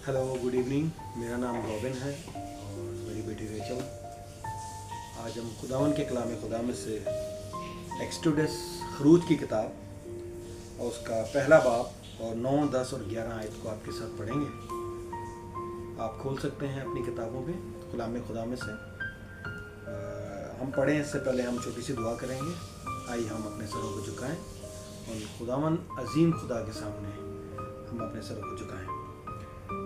Hello good evening. मेरा नाम robin है और मेरी बेटी रेचल। आज हम खुदावन के कलाम खुदा में से एक्सोडस खरूज की किताब और उसका पहला बाब और 9, 10 और 11 आयत को आपके साथ पढ़ेंगे। आप खोल सकते हैं अपनी किताबों पे कलाम खुदा में से। हम पढ़ें इससे पहले हम छोटी सी दुआ करेंगे। आइए हम अपने सरों को झुकाएं और खुदावन अजीम खुदा के सामने हम अपने सरों को झुकाएं।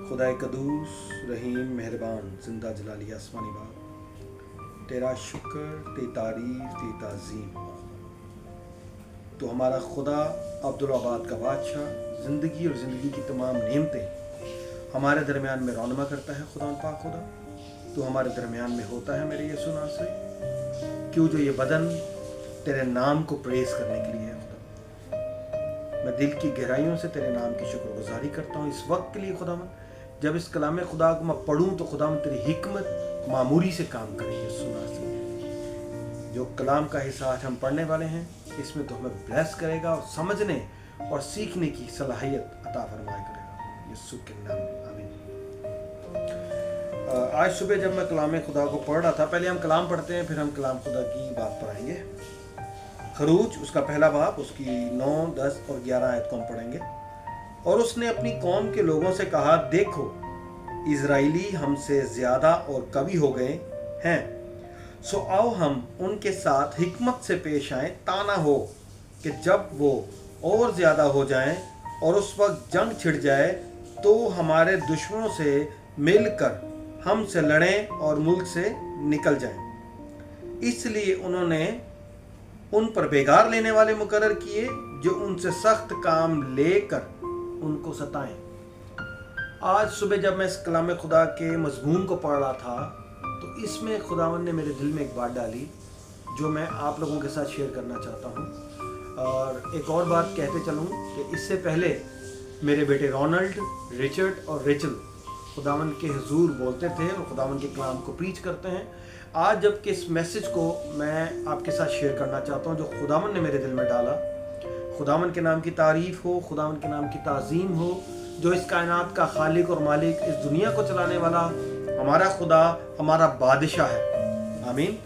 खुदाए कदूस रहीम मेहरबान जिंदा जलाली आसमानी बाप, तेरा शुक्र, तेरी तारीफ, तेरी ताज़ीम। तो हमारा खुदा अब्दुल आबाद का बादशाह, ज़िंदगी और ज़िंदगी की तमाम नेमतें हमारे दरमियान में रौनमा करता है। खुदा पाक खुदा तो हमारे दरमियान में होता है मेरे यीशु नासरी। क्यों जो ये बदन तेरे नाम को प्रेज़ करने के लिए है खुदा। मैं दिल की गहराइयों से तेरे नाम की शुक्रगुजारी करता हूँ इस वक्त के लिए खुदा। जब इस कलाम खुदा को मैं पढ़ूं तो खुदा तेरी हिकमत मामूरी से काम करेगी। सुना से जो कलाम का हिस्सा आज हम पढ़ने वाले हैं इसमें तो हमें ब्लेस करेगा और समझने और सीखने की सलाहियत अता फरमाया करेगा यीशु के नाम में, आमीन। आज सुबह जब मैं कलाम खुदा को पढ़ रहा था, पहले हम कलाम पढ़ते हैं फिर हम कलाम खुदा की बात पढ़ाएंगे। खरूज उसका पहला बाब उसकी 9, 10 और 11 आयत को हम पढ़ेंगे। और उसने अपनी कौम के लोगों से कहा, देखो इजराइली हमसे ज्यादा और कवि हो गए हैं, सो आओ हम उनके साथ हिकमत से पेश आए, ताना हो कि जब वो और ज्यादा हो जाएं और उस वक्त जंग छिड़ जाए तो हमारे दुश्मनों से मिलकर हमसे लड़ें और मुल्क से निकल जाएं। इसलिए उन्होंने उन पर बेगार लेने वाले मुकर्रर किए जो उनसे सख्त काम लेकर उनको सताएं। आज सुबह जब मैं इस कलाम खुदा के मजमून को पढ़ रहा था तो इसमें खुदावन ने मेरे दिल में एक बात डाली जो मैं आप लोगों के साथ शेयर करना चाहता हूँ। और एक और बात कहते चलूँ कि इससे पहले मेरे बेटे रोनाल्ड, रिचर्ड और रेचल खुदावन के हुजूर बोलते थे और खुदावन के कलाम को प्रीच करते हैं। आज जबकि इस मैसेज को मैं आपके साथ शेयर करना चाहता हूँ जो खुदावन ने मेरे दिल में डाला। खुदावन के नाम की तारीफ हो, खुदावन के नाम की ताज़ीम हो, जो इस कायनात का खालिक और मालिक, इस दुनिया को चलाने वाला हमारा खुदा, हमारा बादशाह है, आमीन।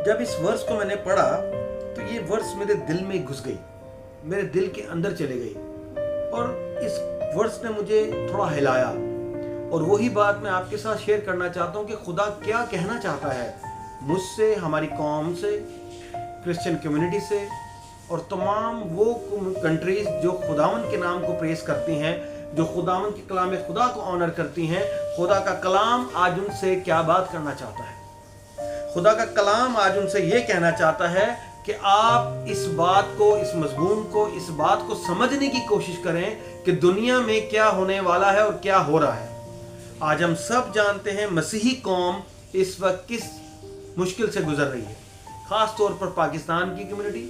जब इस वर्स को मैंने पढ़ा तो ये वर्स मेरे दिल में घुस गई, मेरे दिल के अंदर चले गई और इस वर्स ने मुझे थोड़ा हिलाया। और वही बात मैं आपके साथ शेयर करना चाहता हूँ कि खुदा क्या कहना चाहता है मुझसे, हमारी कौम से, क्रिश्चियन कम्युनिटी से और तमाम वो कंट्रीज जो खुदावन के नाम को प्रेस करती हैं, जो खुदावन के कलाम खुदा को ऑनर करती हैं। खुदा का कलाम आज उनसे क्या बात करना चाहता है। खुदा का कलाम आज उनसे ये कहना चाहता है कि आप इस बात को, इस मजमून को, इस बात को समझने की कोशिश करें कि दुनिया में क्या होने वाला है और क्या हो रहा है। आज हम सब जानते हैं मसीही कौम इस वक्त किस मुश्किल से गुजर रही है, खास तौर पर पाकिस्तान की कम्युनिटी,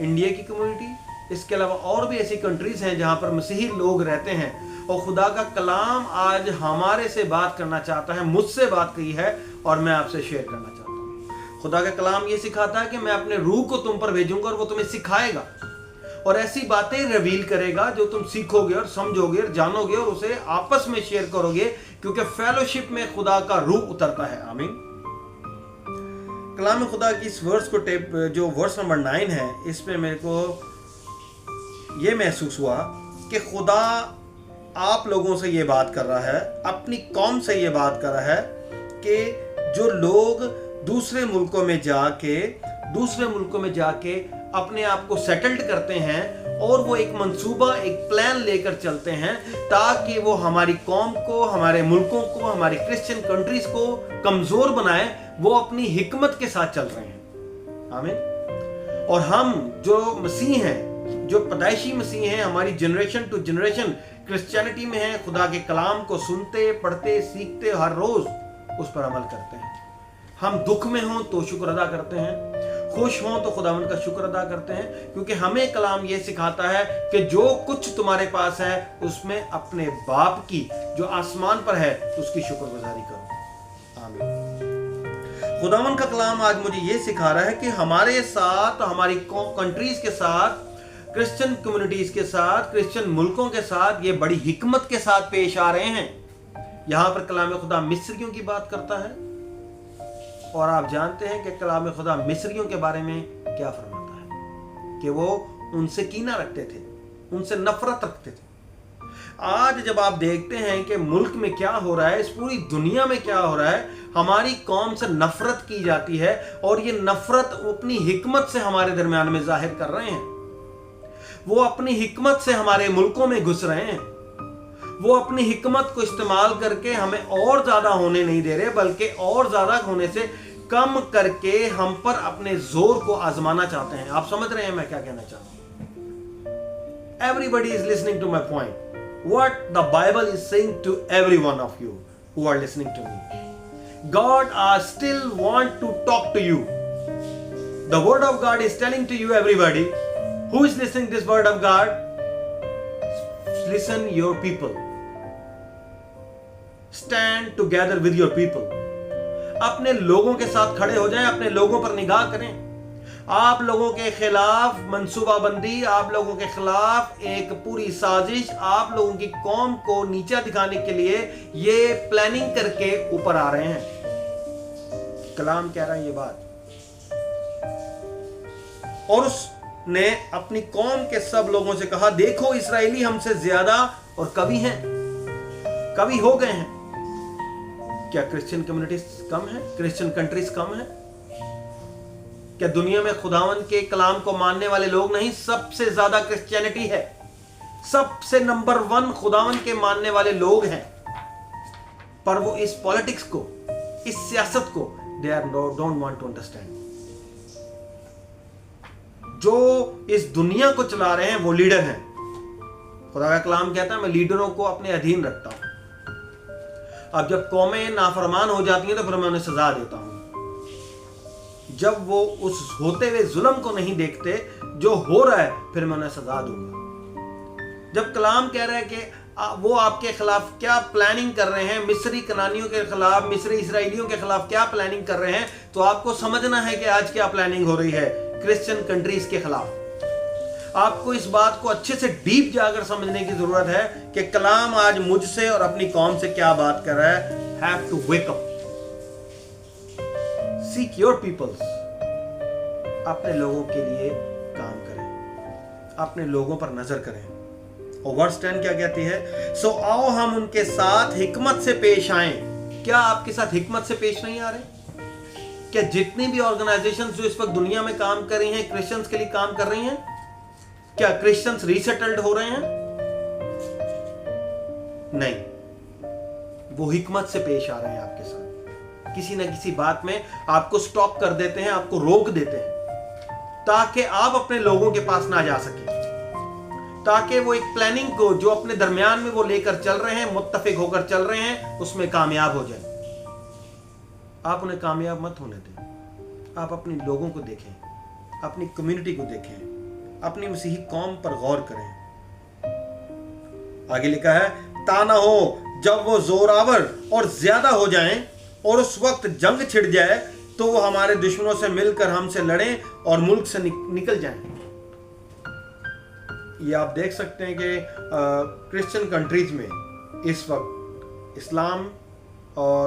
इंडिया की कम्युनिटी, इसके अलावा और भी ऐसी कंट्रीज हैं जहां पर मसीही लोग रहते हैं। और खुदा का कलाम आज हमारे से बात करना चाहता है, मुझसे बात की है और मैं आपसे शेयर करना चाहता हूं। खुदा का कलाम ये सिखाता है कि मैं अपने रूह को तुम पर भेजूंगा और वो तुम्हें सिखाएगा और ऐसी बातें रिवील करेगा जो तुम सीखोगे और समझोगे और जानोगे और उसे आपस में शेयर करोगे, क्योंकि फेलोशिप में खुदा का रूह उतरता है, आमीन। कलाम खुदा की इस वर्स को जो वर्स नंबर 9 है, इसमें मेरे को ये महसूस हुआ कि खुदा आप लोगों से ये बात कर रहा है, अपनी कौम से ये बात कर रहा है कि जो लोग दूसरे मुल्कों में जाके अपने आप को सेटल्ड करते हैं और वो एक मंसूबा, एक प्लान लेकर चलते हैं ताकि वो हमारी कौम को, हमारे मुल्कों को, हमारी क्रिश्चियन कंट्रीज को कमजोर बनाए, वो अपनी हिकमत के साथ चल रहे हैं, आमीन। और हम जो मसीह हैं, जो पैदाइशी मसीह हैं, हमारी जनरेशन टू जनरेशन क्रिश्चियनिटी में हैं, खुदा के कलाम को सुनते, पढ़ते, सीखते, हर रोज उस पर अमल करते हैं। हम दुख में हों तो शुक्र अदा करते हैं, खुश हों तो खुदावन का शुक्र अदा करते हैं, क्योंकि हमें कलाम ये सिखाता है कि जो कुछ तुम्हारे पास है उसमें अपने बाप की जो आसमान पर है उसकी शुक्रगुजारी करो, आमीन। खुदावन का कलाम आज मुझे ये सिखा रहा है कि हमारे साथ, हमारी कंट्रीज के साथ क्रिश्चियन कम्युनिटीज के साथ, क्रिश्चियन मुल्कों के साथ ये बड़ी हिकमत के साथ पेश आ रहे हैं। यहां पर कलाम खुदा मिस्रियों की बात करता है, और आप जानते हैं कि कलाम खुदा मिस्रियों के बारे में क्या फरमाता है कि वो उनसे कीना रखते थे, उनसे नफरत रखते थे। आज जब आप देखते हैं कि मुल्क में क्या हो रहा है, इस पूरी दुनिया में क्या हो रहा है, हमारी कौम से नफरत की जाती है, और ये नफरत अपनी हिकमत से हमारे दरमियान में जाहिर कर रहे हैं। वो अपनी हिकमत से हमारे मुल्कों में घुस रहे हैं। वो अपनी हिकमत को इस्तेमाल करके हमें और ज्यादा होने नहीं दे रहे, बल्कि और ज्यादा होने से कम करके हम पर अपने जोर को आजमाना चाहते हैं। आप समझ रहे हैं मैं क्या कहना चाहता हूं? Everybody is listening to my point. What the Bible is saying to every one of you who are listening to me. God still want to talk to you. The word of God is telling to you, everybody who is listening to this word of God, listen your people. Stand together with your people. अपने लोगों के साथ खड़े हो जाएं, अपने लोगों पर निगाह करें। आप लोगों के खिलाफ मंसूबाबंदी, आप लोगों के खिलाफ एक पूरी साजिश, आप लोगों की कौम को नीचा दिखाने के लिए ये प्लानिंग करके ऊपर आ रहे हैं। कलाम कह रहा है ये बात, और उसने अपनी कौम के सब लोगों से कहा, देखो इस्राएली हमसे ज्यादा और कवि हैं, कवि हो गए हैं। क्या क्रिश्चियन कम्युनिटीज कम है? क्रिश्चियन कंट्रीज कम है? क्या दुनिया में खुदावन के कलाम को मानने वाले लोग नहीं? सबसे ज्यादा क्रिश्चियनिटी है, सबसे नंबर 1 खुदावन के मानने वाले लोग हैं। पर वो इस पॉलिटिक्स को, इस सियासत को they are don't want to understand. जो इस दुनिया को चला रहे हैं वो लीडर हैं। खुदा का कलाम कहता है मैं लीडरों को अपने अधीन रखता हूं। अब जब कौमें नाफरमान हो जाती हैं तो फिर मैं उन्हें सजा देता हूं। जब वो उस होते हुए जुल्म को नहीं देखते जो हो रहा है, फिर मैं उन्हें सजा दूंगा। जब कलाम कह रहा है कि वो आपके खिलाफ क्या प्लानिंग कर रहे हैं, मिस्री कनानियों के खिलाफ, मिस्री इसराइलियों के खिलाफ क्या प्लानिंग कर रहे हैं, तो आपको समझना है कि आज क्या प्लानिंग हो रही है क्रिश्चियन कंट्रीज के खिलाफ। आपको इस बात को अच्छे से डीप जाकर समझने की जरूरत है कि कलाम आज मुझसे और अपनी कौम से क्या बात कर रहा है। Have to wake up, seek your peoples. अपने लोगों के लिए काम करें, अपने लोगों पर नजर करें। और वर्स 10 क्या कहती है? सो आओ हम उनके साथ हिकमत से पेश आएं। क्या आपके साथ हिकमत से पेश नहीं आ रहे? क्या जितनी भी ऑर्गेनाइजेशंस जो इस वक्त दुनिया में काम कर रही हैं, क्रिश्चियंस के लिए काम कर रही हैं, क्या क्रिश्चियंस रीसेटल्ड हो रहे हैं? नहीं, वो हिकमत से पेश आ रहे हैं आपके साथ। किसी ना किसी बात में आपको स्टॉप कर देते हैं, आपको रोक देते हैं, ताकि आप अपने लोगों के पास ना जा सके, ताकि वो एक प्लानिंग को जो अपने दरमियान में वो लेकर चल रहे हैं, मुत्तफिक होकर चल रहे हैं, उसमें कामयाब हो जाए। आप उन्हें कामयाब मत होने दें। आप अपने लोगों को देखें, अपनी कम्युनिटी को देखें, अपनी मसीही कौम पर गौर करें। आगे लिखा है, ताना हो जब वो जोरावर और ज्यादा हो जाएं और उस वक्त जंग छिड़ जाए तो वो हमारे दुश्मनों से मिलकर हमसे लड़ें और मुल्क से निकल जाएं। ये आप देख सकते हैं कि क्रिश्चियन कंट्रीज में इस वक्त इस्लाम और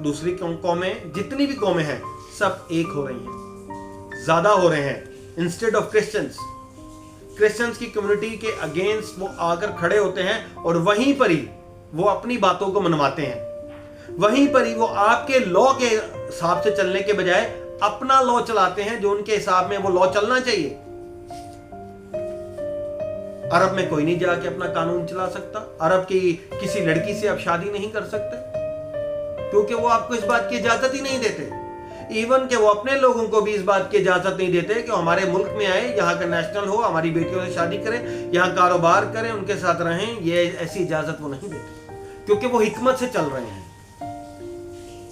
दूसरी कौमें, जितनी भी कौमें हैं, सब एक हो रही हैं, ज्यादा हो रहे हैं। इंस्टेड ऑफ क्रिश्चियंस की कम्युनिटी के अगेंस्ट वो आकर खड़े होते हैं और वहीं पर ही वो अपनी बातों को मनवाते हैं। वहीं पर ही वो आपके लॉ के हिसाब से चलने के बजाय अपना लॉ चलाते हैं, जो उनके हिसाब में वो लॉ चलना चाहिए। अरब में कोई नहीं जाके अपना कानून चला सकता। अरब की किसी लड़की से आप शादी नहीं कर सकते, क्योंकि वो आपको इस बात की इजाजत ही नहीं देते। इवन कि वो अपने लोगों को भी इस बात की इजाजत नहीं देते कि हमारे मुल्क में आए, यहाँ का नेशनल हो, हमारी बेटियों से शादी करें, यहाँ कारोबार करें, उनके साथ रहें। ये ऐसी इजाजत वो नहीं देते, क्योंकि वो हिकमत से चल रहे हैं,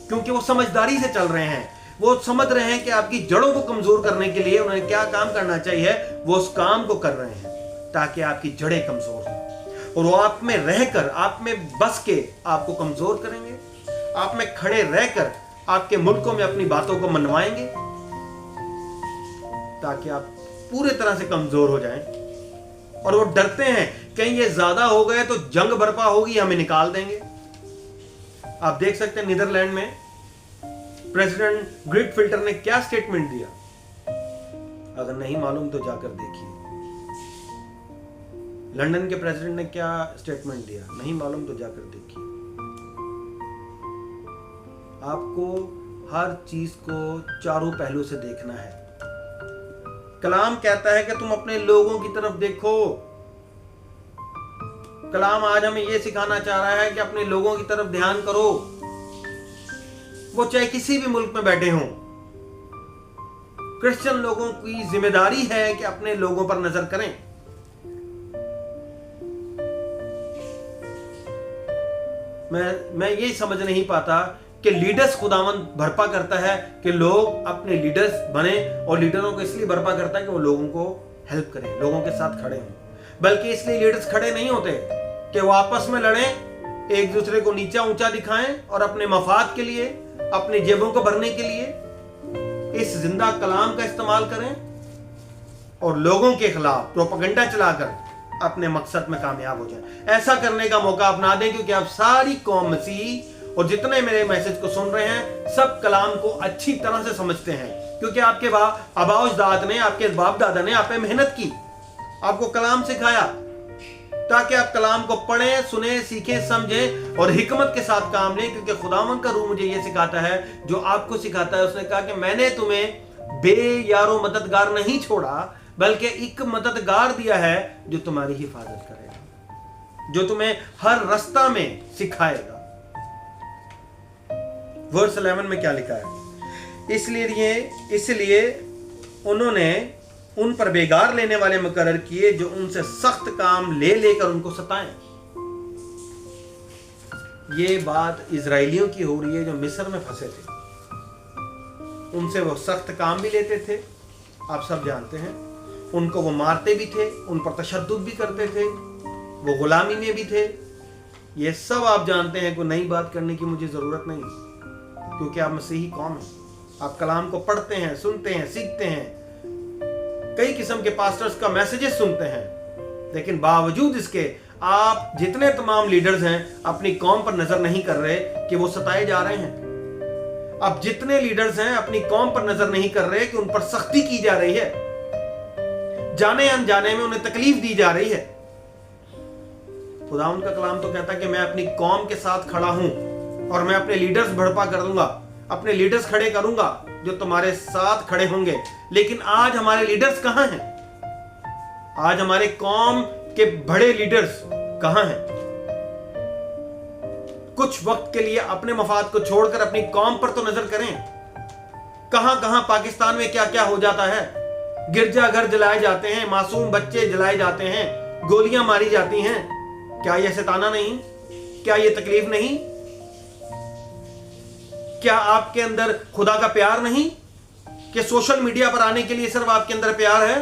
क्योंकि वो समझदारी से चल रहे हैं। वो समझ रहे हैं कि आपकी जड़ों को कमजोर करने के लिए उन्हें क्या काम करना चाहिए, वो उस काम को कर रहे हैं ताकि आपकी जड़ें कमजोर हों, और वो आप में रहकर, आप में बस के आपको कमजोर करेंगे। आप में खड़े रहकर आपके मुल्कों में अपनी बातों को मनवाएंगे, ताकि आप पूरे तरह से कमजोर हो जाएं और वो डरते हैं कहीं ये ज्यादा हो गए तो जंग बर्पा होगी, हमें निकाल देंगे। आप देख सकते हैं नीदरलैंड में प्रेसिडेंट ग्रिट फिल्टर ने क्या स्टेटमेंट दिया। अगर नहीं मालूम तो जाकर देखिए। लंदन के प्रेसिडेंट ने क्या स्टेटमेंट दिया, नहीं मालूम तो जाकर देखिए। आपको हर चीज को चारों पहलू से देखना है। कलाम कहता है कि तुम अपने लोगों की तरफ देखो। कलाम आज हमें यह सिखाना चाह रहा है कि अपने लोगों की तरफ ध्यान करो, वो चाहे किसी भी मुल्क में बैठे हों। क्रिश्चियन लोगों की जिम्मेदारी है कि अपने लोगों पर नजर करें। मैं ये समझ नहीं पाता कि लीडर्स खुदावंद बर्पा करता है कि लोग अपने लीडर्स बने, और लीडरों को इसलिए बर्पा करता है कि वो लोगों को हेल्प करें, लोगों के साथ खड़े हों। बल्कि इसलिए लीडर्स खड़े नहीं होते कि वो आपस में लड़ें, एक दूसरे को नीचा ऊंचा दिखाएं और अपने मफाद के लिए, अपनी जेबों को भरने के लिए इस जिंदा कलाम का इस्तेमाल करें और लोगों के खिलाफ प्रोपेगेंडा चलाकर अपने मकसद में कामयाब हो जाए। ऐसा करने का मौका अपना दें, क्योंकि आप सारी कौम मसीह और जितने मेरे मैसेज को सुन रहे हैं सब कलाम को अच्छी तरह से समझते हैं, क्योंकि आपके आबाउजदाद ने, आपके बाप दादा ने आप पे मेहनत की, आपको कलाम सिखाया, ताकि आप कलाम को पढ़ें, सुने, सीखें, समझें और हिकमत के साथ काम लें। क्योंकि खुदावंद का रूह मुझे यह सिखाता है जो आपको सिखाता है। उसने कहा कि मैंने तुम्हें बेयारो मददगार नहीं छोड़ा, बल्कि एक मददगार दिया है जो तुम्हारी हिफाजत करेगा, जो तुम्हें हर रास्ता में सिखाएगा। वर्स 11 में क्या लिखा है? इसलिए उन्होंने उन पर बेगार लेने वाले मुकर्रर किए जो उनसे सख्त काम ले लेकर उनको सताएं। ये बात इजराइलियों की हो रही है जो मिस्र में फंसे थे। उनसे वो सख्त काम भी लेते थे, आप सब जानते हैं। उनको वो मारते भी थे, उन पर तशद्दुद भी करते थे, वो गुलामी में भी थे। ये सब आप जानते हैं, कोई नई बात करने की मुझे जरूरत नहीं, क्योंकि आप मसीही कौम हैं। आप कलाम को पढ़ते हैं, सुनते हैं, सीखते हैं, कई किस्म के पास्टर्स का मैसेजेस सुनते हैं, लेकिन बावजूद इसके आप जितने तमाम लीडर्स हैं अपनी कौम पर नजर नहीं कर रहे कि वो सताए जा रहे हैं। आप जितने लीडर्स हैं अपनी कौम पर नजर नहीं कर रहे कि उन पर सख्ती की जा रही है, जाने अनजाने में उन्हें तकलीफ दी जा रही है। खुदावंद का कलाम तो कहता है कि मैं अपनी कौम के साथ खड़ा हूं और मैं अपने लीडर्स भड़पा कर दूंगा, अपने लीडर्स खड़े करूंगा जो तुम्हारे साथ खड़े होंगे। लेकिन आज हमारे लीडर्स कहां हैं? आज हमारे कौम के बड़े लीडर्स कहां हैं? कुछ वक्त के लिए अपने मफाद को छोड़कर अपनी कौम पर तो नजर करें। कहां कहां पाकिस्तान में क्या क्या हो जाता है। गिरजाघर जलाए जाते हैं, मासूम बच्चे जलाए जाते हैं, गोलियां मारी जाती हैं। क्या यह सताना नहीं? क्या यह तकलीफ नहीं? क्या आपके अंदर खुदा का प्यार नहीं कि सोशल मीडिया पर आने के लिए सिर्फ आपके अंदर प्यार है?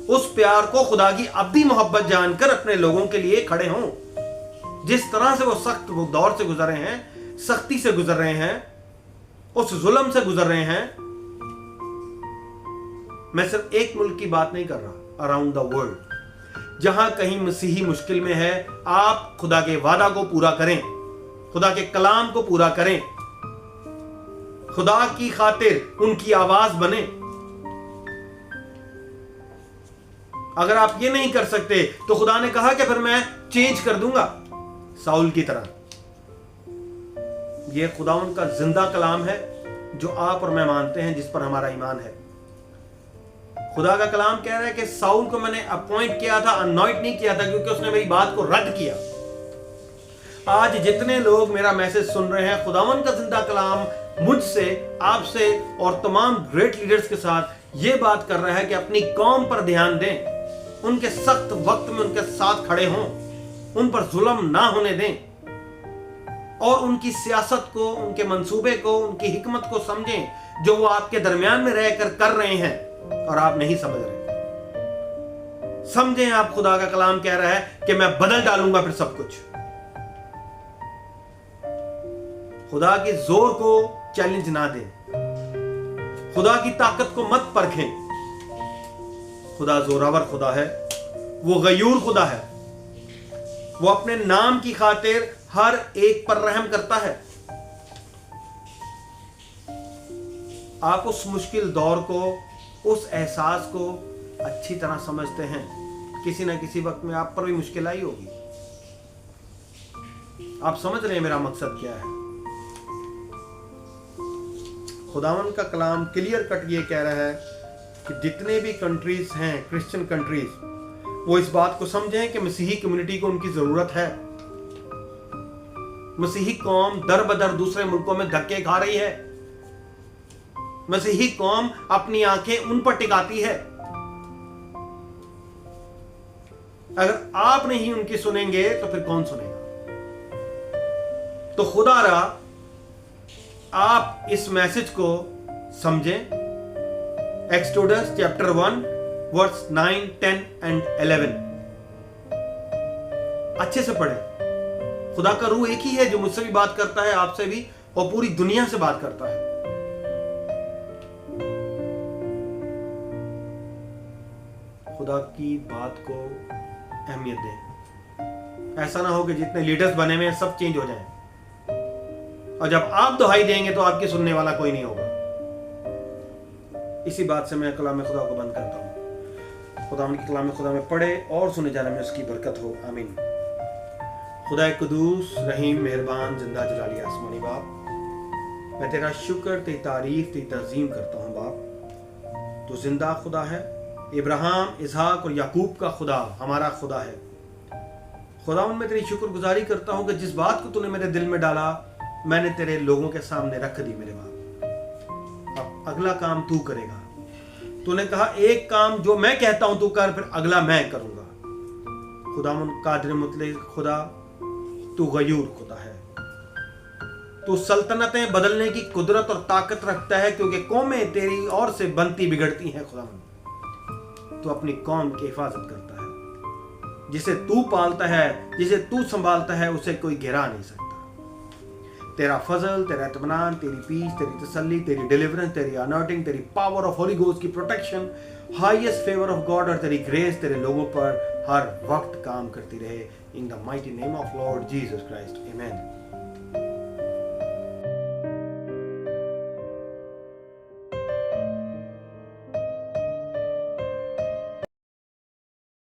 उस प्यार को खुदा की अब्दी मोहब्बत जानकर अपने लोगों के लिए खड़े हों। जिस तरह से वो सख्त वो दौर से गुजर रहे हैं, सख्ती से गुजर रहे हैं, उस जुल्म से गुजर रहे हैं। मैं सिर्फ एक मुल्क की बात नहीं कर रहा, अराउंड द वर्ल्ड। जहां कहीं मसीही मुश्किल में है, आप खुदा के वादा को पूरा करें, खुदा के कलाम को पूरा करें, खुदा की खातिर उनकी आवाज बने। अगर आप ये नहीं कर सकते तो खुदा ने कहा कि फिर मैं चेंज कर दूंगा साउल की तरह। यह खुदावंद का जिंदा कलाम है जो आप और मैं मानते हैं, जिस पर हमारा ईमान है। खुदा का कलाम कह रहा है कि साउल को मैंने अपॉइंट किया था, अनॉइंट नहीं किया था, क्योंकि उसने मेरी बात को रद्द किया। आज जितने लोग मेरा मैसेज सुन रहे हैं, खुदावंद का जिंदा कलाम मुझसे, आपसे और तमाम ग्रेट लीडर्स के साथ ये बात कर रहा है कि अपनी कौम पर ध्यान दें, उनके सख्त वक्त में उनके साथ खड़े हों, उन पर जुल्म ना होने दें और उनकी सियासत को, उनके मंसूबे को, उनकी हिकमत को समझें जो वो आपके दरमियान में रहकर कर रहे हैं और आप नहीं समझ रहे। समझें आप, खुदा का कलाम कह रहा है कि मैं बदल डालूंगा फिर सब कुछ। खुदा के जोर को चैलेंज ना दें, खुदा की ताकत को मत परखें। खुदा जोरावर खुदा है, वो गयूर खुदा है, वो अपने नाम की खातिर हर एक पर रहम करता है। आप उस मुश्किल दौर को, उस एहसास को अच्छी तरह समझते हैं। किसी ना किसी वक्त में आप पर भी मुश्किल आई होगी। आप समझ रहे हैं मेरा मकसद क्या है? खुदावन का कलाम क्लियर कट ये कह रहा है कि जितने भी कंट्रीज हैं, क्रिश्चियन कंट्रीज, वो इस बात को समझें कि मसीही कम्युनिटी को उनकी जरूरत है। मसीही कौम दर बदर दूसरे मुल्कों में धक्के खा रही है। मसीही कौम अपनी आंखें उन पर टिकाती है। अगर आप नहीं उनकी सुनेंगे तो फिर कौन सुनेगा? तो खुदारा आप इस मैसेज को समझें। एक्सोडस चैप्टर 1 वर्स 9, 10 एंड 11 अच्छे से पढ़ें। खुदा का रूह एक ही है जो मुझसे भी बात करता है, आपसे भी, और पूरी दुनिया से बात करता है। खुदा की बात को अहमियत दें। ऐसा ना हो कि जितने लीडर्स बने हुए हैं सब चेंज हो जाएं, और जब आप दुहाई देंगे तो आपकी सुनने वाला कोई नहीं होगा। इसी बात से मैं कलाम खुदा को बंद करता हूँ। खुदा की कलाम खुदा में पढ़े और सुने जाने में उसकी बरकत हो। आमीन। खुदा कुदूस, रहीम, मेहरबान, जिंदा जलाली आसमानी बाप, मैं तेरा शुक्र, तेरी तारीफ, तेरी तज़ीम करता हूँ बाप। तो जिंदा खुदा है, इब्राहिम, इसहाक और याकूब का खुदा हमारा खुदा है। खुदा मैं तेरी शुक्रगुजारी करता हूँ कि जिस बात को तूने मेरे दिल में डाला मैंने तेरे लोगों के सामने रख दी मेरे बाप। अब अगला काम तू करेगा। तूने कहा एक काम जो मैं कहता हूं तू कर, फिर अगला मैं करूंगा। खुदावन कादिर मुतलक खुदा, तू गयूर खुदा है। तू सल्तनतें बदलने की कुदरत और ताकत रखता है, क्योंकि कौमें तेरी ओर से बनती बिगड़ती हैं। खुदावन तू अपनी कौम की हिफाजत करता है। जिसे तू पालता है, जिसे तू संभालता है, उसे कोई गिरा नहीं सकता। तेरा फजल, तेरा इत्मीनान, तेरी पीस, तेरी तसल्ली, तेरी डिलीवरेंस, तेरी अनॉटिंग, तेरी पावर ऑफ होली गोस्ट की protection, highest favour of God और तेरी ग्रेस तेरे लोगों पर हर वक्त काम करती रहे। In the mighty name of Lord Jesus Christ, आमीन।